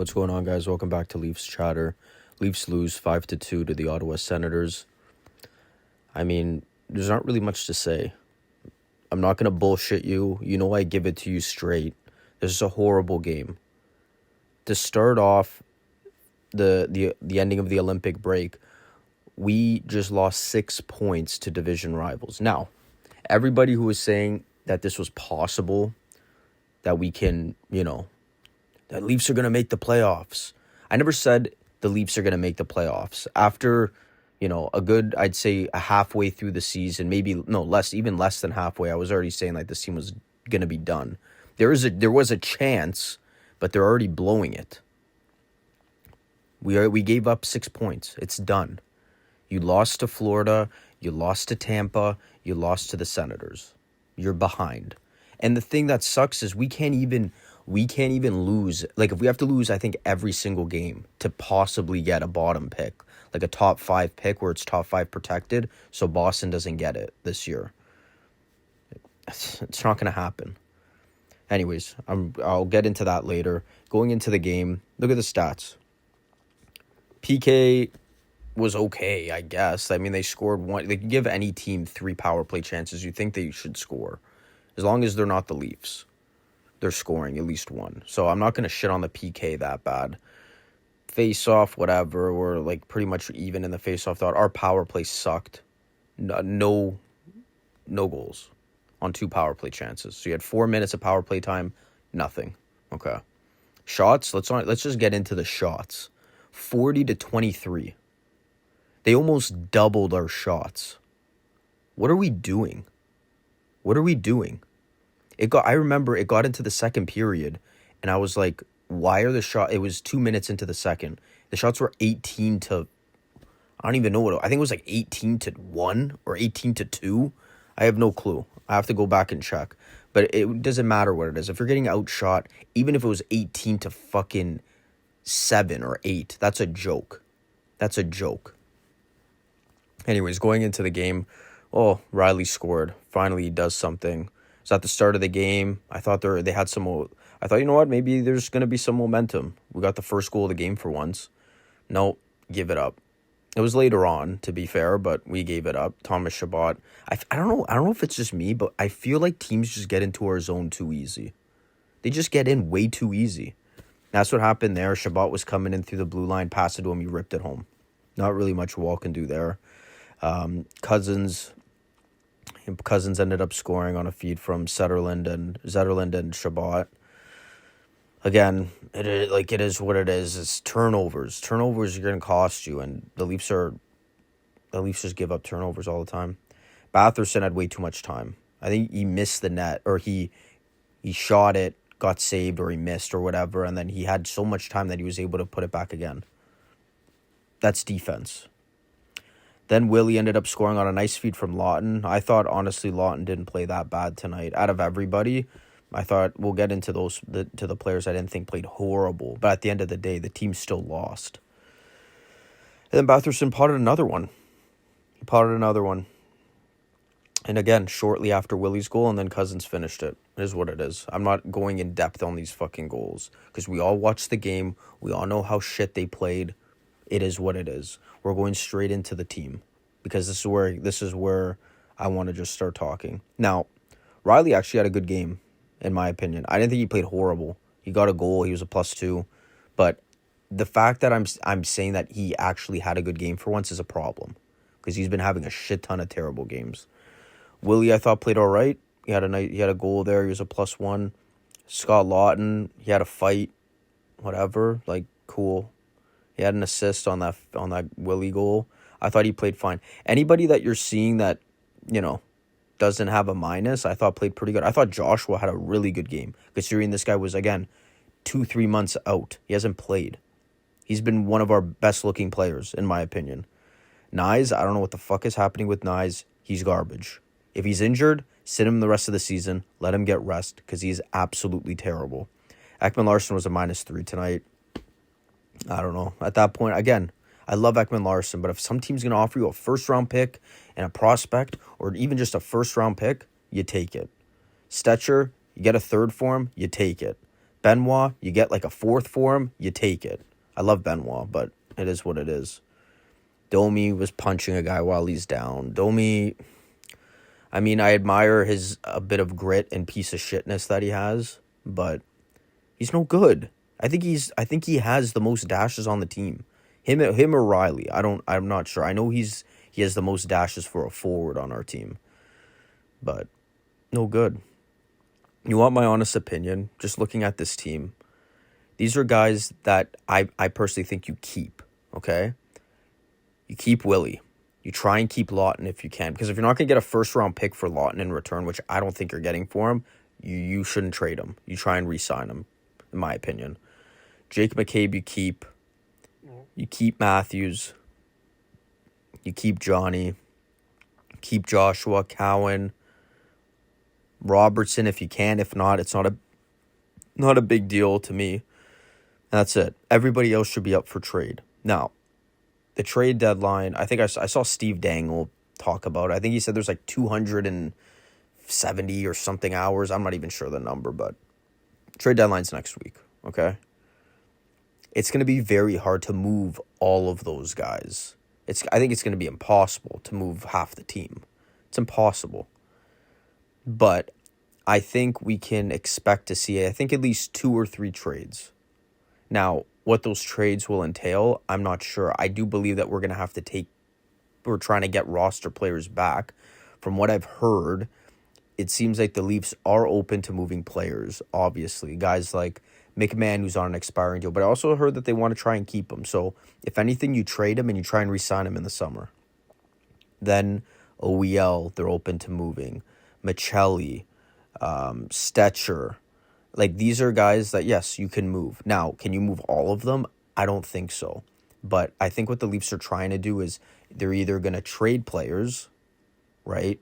What's going on, guys? Welcome back to Leafs Chatter. Leafs lose 5-2 to the Ottawa Senators. I mean, there's not really much to say. I'm not going to bullshit you. You know I give it to you straight. This is a horrible game. To start off the ending of the Olympic break, we just lost 6 points to division rivals. Now, everybody who was saying that this was possible, that we can, the Leafs are going to make the playoffs. I never said the Leafs are going to make the playoffs. After, a good, I'd say a halfway through the season, even less than halfway, I was already saying like this team was going to be done. There was a chance, but they're already blowing it. We gave up 6 points. It's done. You lost to Florida, you lost to Tampa, you lost to the Senators. You're behind. And the thing that sucks is we can't even lose. Like, if we have to lose, I think, every single game to possibly get a bottom pick, like a top 5 pick where it's top 5 protected, so Boston doesn't get it this year. It's not going to happen. Anyways, I'll get into that later. Going into the game, look at the stats. PK was okay, I guess. I mean, they scored one. They can give any team 3 power play chances. You think they should score. As long as they're not the Leafs, they're scoring at least one. So I'm not going to shit on the PK that bad. Face-off, whatever. We're like pretty much even in the face-off thought. Our power play sucked. No goals on 2 power play chances. So you had 4 minutes of power play time. Nothing. Okay. Shots. Let's just get into the shots. 40-23. They almost doubled our shots. What are we doing? I remember it got into the second period, and I was like, why are the shots? It was 2 minutes into the second. The shots were 18 to, I don't even know I think it was like 18-1 or 18-2. I have no clue. I have to go back and check. But it doesn't matter what it is. If you're getting outshot, even if it was 18 to fucking 7 or 8, that's a joke. Anyways, going into the game, Riley scored. Finally, he does something. So at the start of the game, I thought they had some. I thought, you know what? Maybe there's going to be some momentum. We got the first goal of the game for once. No, give it up. It was later on, to be fair, but we gave it up. Thomas Chabot. I don't know. I don't know if it's just me, but I feel like teams just get into our zone too easy. They just get in way too easy. That's what happened there. Chabot was coming in through the blue line, passed it to him, he ripped it home. Not really much Wall can do there. Cousins ended up scoring on a feed from Zetterlund and Chabot. Again, it is what it is. It's turnovers. Turnovers are going to cost you, and the Leafs just give up turnovers all the time. Batherson had way too much time. I think he missed the net, or he shot it, got saved, or he missed, or whatever, and then he had so much time that he was able to put it back again. That's defense. Then Willie ended up scoring on a nice feed from Lawton. I thought, honestly, Lawton didn't play that bad tonight. Out of everybody, I thought we'll get into to the players I didn't think played horrible. But at the end of the day, the team still lost. And then Batherson potted another one. And again, shortly after Willie's goal, and then Cousins finished it. It is what it is. I'm not going in depth on these fucking goals, because we all watched the game. We all know how shit they played. It is what it is. We're going straight into the team, because this is where I want to just start talking. Now, Riley actually had a good game, in my opinion. I didn't think he played horrible. He got a goal. He was a +2. But the fact that I'm saying that he actually had a good game for once is a problem, because he's been having a shit ton of terrible games. Willie, I thought, played all right. He had a goal there. He was a +1. Scott Lawton, he had a fight, whatever, like, cool. He had an assist on that Willie goal. I thought he played fine. Anybody that you're seeing that, doesn't have a minus, I thought played pretty good. I thought Joshua had a really good game, considering this guy was, again, 2-3 months out. He hasn't played. He's been one of our best-looking players, in my opinion. Nyes, I don't know what the fuck is happening with Nyes. He's garbage. If he's injured, sit him the rest of the season. Let him get rest, because he's absolutely terrible. Ekman-Larsson was a -3 tonight. I don't know. At that point, again, I love Ekman-Larsson, but if some team's going to offer you a first-round pick and a prospect, or even just a first-round pick, you take it. Stetcher, you get a third for him, you take it. Benoit, you get like a fourth for him, you take it. I love Benoit, but it is what it is. Domi was punching a guy while he's down. Domi, I mean, I admire his a bit of grit and piece of shitness that he has, but he's no good. I think he has the most dashes on the team. Him or Riley. I'm not sure. I know he has the most dashes for a forward on our team. But no good. You want my honest opinion? Just looking at this team, these are guys that I personally think you keep, okay? You keep Willie. You try and keep Lawton if you can. Because if you're not going to get a first-round pick for Lawton in return, which I don't think you're getting for him, you shouldn't trade him. You try and re-sign him, in my opinion. Jake McCabe you keep. You keep Matthews. You keep Johnny. Keep Joshua, Cowan, Robertson if you can. If not, it's not a big deal to me. That's it. Everybody else should be up for trade. Now, the trade deadline, I think I saw Steve Dangle talk about it. I think he said there's like 270 or something hours. I'm not even sure the number, but trade deadline's next week, okay? It's going to be very hard to move all of those guys. I think it's going to be impossible to move half the team. It's impossible. But I think we can expect to see, I think, at least 2 or 3 trades. Now, what those trades will entail, I'm not sure. I do believe that we're trying to get roster players back. From what I've heard, it seems like the Leafs are open to moving players, obviously. Guys like McMahon, who's on an expiring deal. But I also heard that they want to try and keep him. So, if anything, you trade him and you try and re-sign him in the summer. Then OEL, they're open to moving. Michelli, Stetcher. Like, these are guys that, yes, you can move. Now, can you move all of them? I don't think so. But I think what the Leafs are trying to do is they're either going to trade players, right?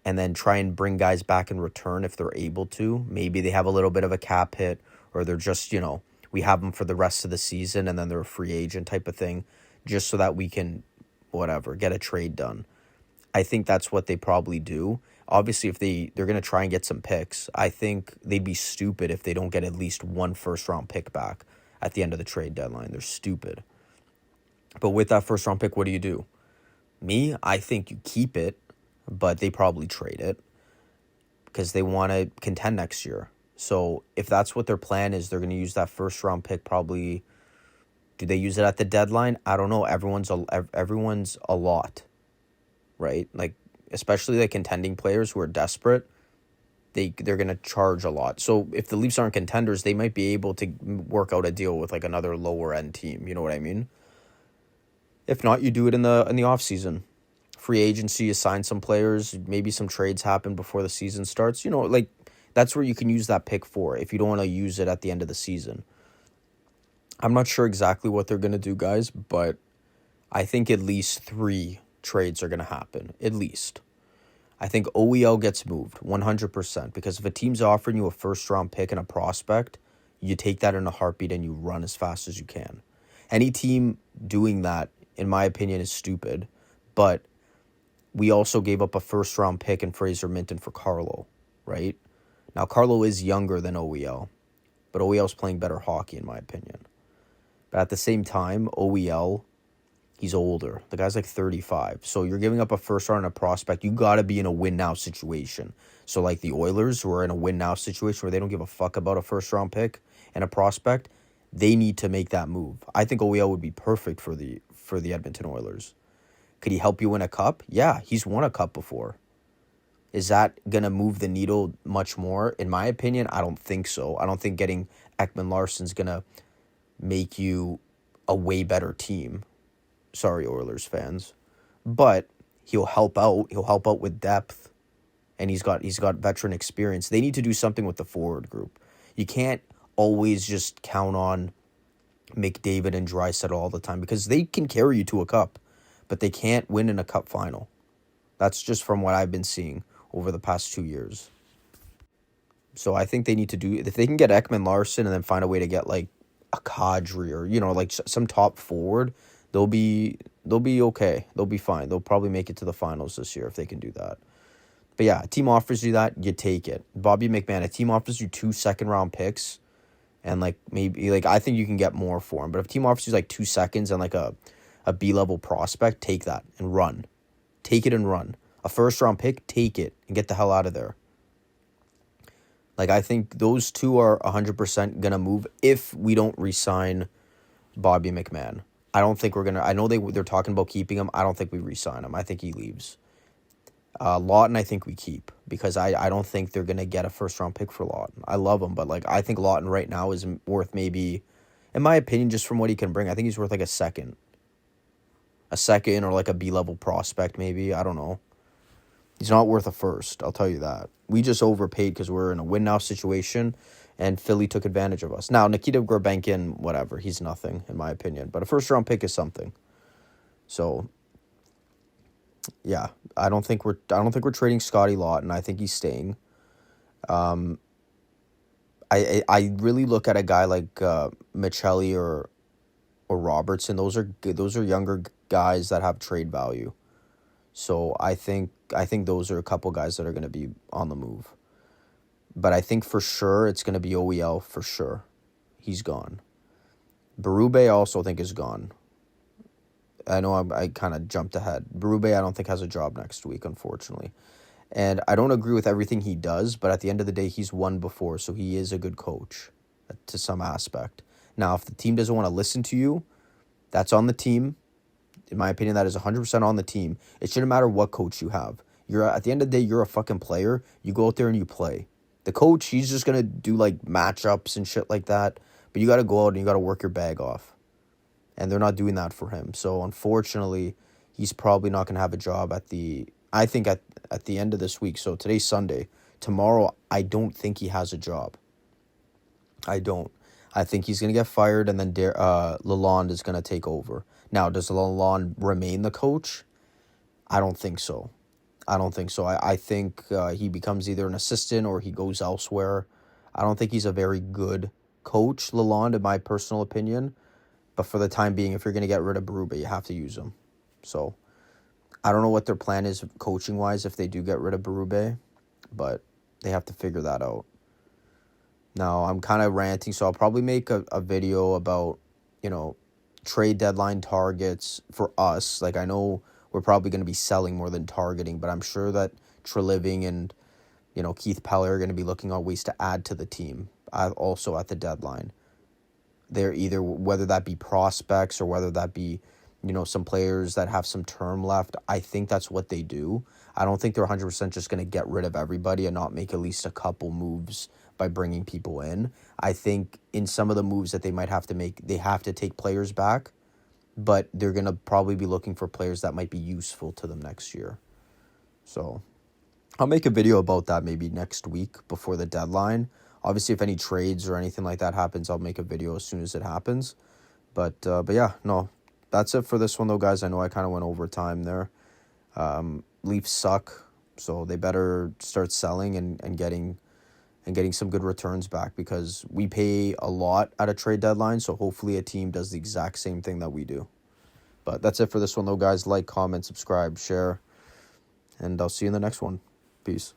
And then try and bring guys back in return if they're able to. Maybe they have a little bit of a cap hit, or they're just, we have them for the rest of the season and then they're a free agent type of thing, just so that we can, get a trade done. I think that's what they probably do. Obviously, if they're going to try and get some picks, I think they'd be stupid if they don't get at least 1 first-round pick back at the end of the trade deadline. They're stupid. But with that first-round pick, what do? Me, I think you keep it, but they probably trade it because they want to contend next year. So if that's what their plan is, they're going to use that first-round pick probably. Do they use it at the deadline? I don't know. Everyone's a lot, right? Like, especially like contending players who are desperate, they're going to charge a lot. So if the Leafs aren't contenders, they might be able to work out a deal with like another lower end team. You know what I mean? If not, you do it in the offseason. Free agency, you sign some players, maybe some trades happen before the season starts. That's where you can use that pick for if you don't want to use it at the end of the season. I'm not sure exactly what they're going to do, guys, but I think at least 3 trades are going to happen. At least. I think OEL gets moved 100% because if a team's offering you a first-round pick and a prospect, you take that in a heartbeat and you run as fast as you can. Any team doing that, in my opinion, is stupid, but we also gave up a first-round pick in Fraser Minton for Carlo, right? Now, Carlo is younger than OEL, but OEL's playing better hockey, in my opinion. But at the same time, OEL, he's older. The guy's like 35. So you're giving up a first round and a prospect. You got to be in a win-now situation. So like the Oilers, who are in a win-now situation where they don't give a fuck about a first-round pick and a prospect, they need to make that move. I think OEL would be perfect for the Edmonton Oilers. Could he help you win a cup? Yeah, he's won a cup before. Is that going to move the needle much more? In my opinion, I don't think so. I don't think getting Ekman Larsson's going to make you a way better team. Sorry, Oilers fans. But he'll help out. He'll help out with depth. And he's got veteran experience. They need to do something with the forward group. You can't always just count on McDavid and Draisaitl all the time because they can carry you to a cup, but they can't win in a cup final. That's just from what I've been seeing over the past 2 years. So I think they need to do, if they can get Ekman Larsson and then find a way to get like a Kadri or, like some top forward, they'll be okay. They'll be fine. They'll probably make it to the finals this year if they can do that. But yeah, a team offers you that, you take it. Bobby McMahon, a team offers you 2 second-round picks, And like maybe like I think you can get more for him. But if a team offers you like 2 seconds and like a B-level prospect, take that and run. Take it and run. A first-round pick, take it and get the hell out of there. Like, I think those two are 100% going to move if we don't re-sign Bobby McMahon. I don't think we're going to... I know they're talking about keeping him. I don't think we re-sign him. I think he leaves. Lawton, I think we keep. Because I don't think they're going to get a first-round pick for Lawton. I love him, but, like, I think Lawton right now is worth maybe... In my opinion, just from what he can bring, I think he's worth, like, a second. A second or, like, a B-level prospect, maybe. I don't know. He's not worth a first, I'll tell you that. We just overpaid because we're in a win-now situation, and Philly took advantage of us. Now, Nikita Gorbenkin, whatever, he's nothing, in my opinion. But a first-round pick is something. So, yeah, I don't think we're trading Scotty Lawton. I think he's staying. I really look at a guy like Michelli or Robertson. Those are younger guys that have trade value. So I think those are a couple guys that are going to be on the move. But I think for sure it's going to be OEL for sure. He's gone. Berube I also think is gone. I know I kind of jumped ahead. Berube I don't think has a job next week, unfortunately. And I don't agree with everything he does, but at the end of the day, he's won before, so he is a good coach to some aspect. Now, if the team doesn't want to listen to you, that's on the team. In my opinion, that is 100% on the team. It shouldn't matter what coach you have. At the end of the day, you're a fucking player. You go out there and you play. The coach, he's just going to do like matchups and shit like that. But you got to go out and you got to work your bag off. And they're not doing that for him. So unfortunately, he's probably not going to have a job at the end of this week. So today's Sunday. Tomorrow, I don't think he has a job. I don't. I think he's going to get fired and then Lalonde is going to take over. Now, does Lalonde remain the coach? I don't think so. I think he becomes either an assistant or he goes elsewhere. I don't think he's a very good coach, Lalonde, in my personal opinion. But for the time being, if you're going to get rid of Berube, you have to use him. So, I don't know what their plan is coaching-wise if they do get rid of Berube, but they have to figure that out. Now, I'm kind of ranting, so I'll probably make a video about, trade deadline targets for us. Like, I know we're probably going to be selling more than targeting, but I'm sure that Treliving and, Keith Peller are going to be looking at ways to add to the team, also at the deadline. They're either, whether that be prospects or whether that be, some players that have some term left. I think that's what they do. I don't think they're 100% just going to get rid of everybody and not make at least a couple moves by bringing people in. I think in some of the moves that they might have to make, they have to take players back, but they're going to probably be looking for players that might be useful to them next year. So I'll make a video about that maybe next week before the deadline. Obviously, if any trades or anything like that happens, I'll make a video as soon as it happens. But yeah, no, that's it for this one though, guys. I know I kind of went over time there. Leafs suck, so they better start selling and getting some good returns back because we pay a lot at a trade deadline, so hopefully a team does the exact same thing that we do. But that's it for this one though, guys. Like, comment, subscribe, share, and I'll see you in the next one. Peace.